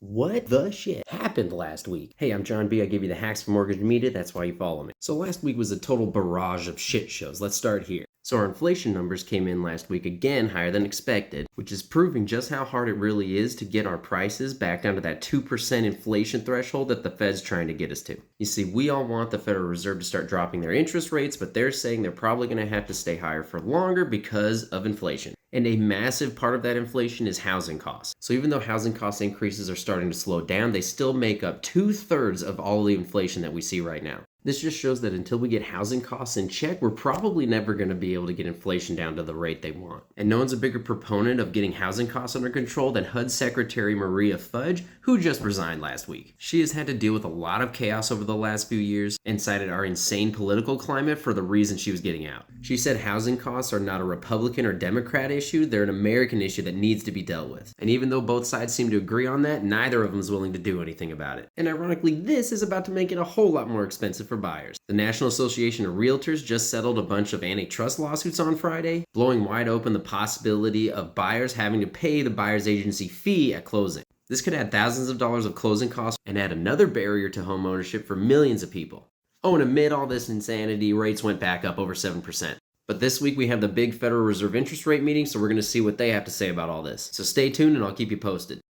What the shit happened last week? Hey, I'm John B. I give you the hacks for mortgage media. That's why you follow me. So last week was a total barrage of shit shows. Let's start here. So our inflation numbers came in last week again higher than expected, which is proving just how hard it really is to get our prices back down to that 2% inflation threshold that the Fed's trying to get us to. You see, we all want the Federal Reserve to start dropping their interest rates, but they're saying they're probably going to have to stay higher for longer because of inflation. And a massive part of that inflation is housing costs. So even though housing cost increases are starting to slow down, they still make up 2/3 of all the inflation that we see right now. This just shows that until we get housing costs in check, we're probably never going to be able to get inflation down to the rate they want. And no one's a bigger proponent of getting housing costs under control than HUD Secretary Marcia Fudge, who just resigned last week. She has had to deal with a lot of chaos over the last few years and cited our insane political climate for the reason she was getting out. She said housing costs are not a Republican or Democrat issue, they're an American issue that needs to be dealt with. And even though both sides seem to agree on that, neither of them is willing to do anything about it. And ironically, this is about to make it a whole lot more expensive for buyers. The National Association of Realtors just settled a bunch of antitrust lawsuits on Friday, blowing wide open the possibility of buyers having to pay the buyer's agency fee at closing. This could add thousands of dollars of closing costs and add another barrier to home ownership for millions of people. Oh, and amid all this insanity, rates went back up over 7%. But this week we have the big Federal Reserve interest rate meeting, so we're going to see what they have to say about all this. So stay tuned and I'll keep you posted.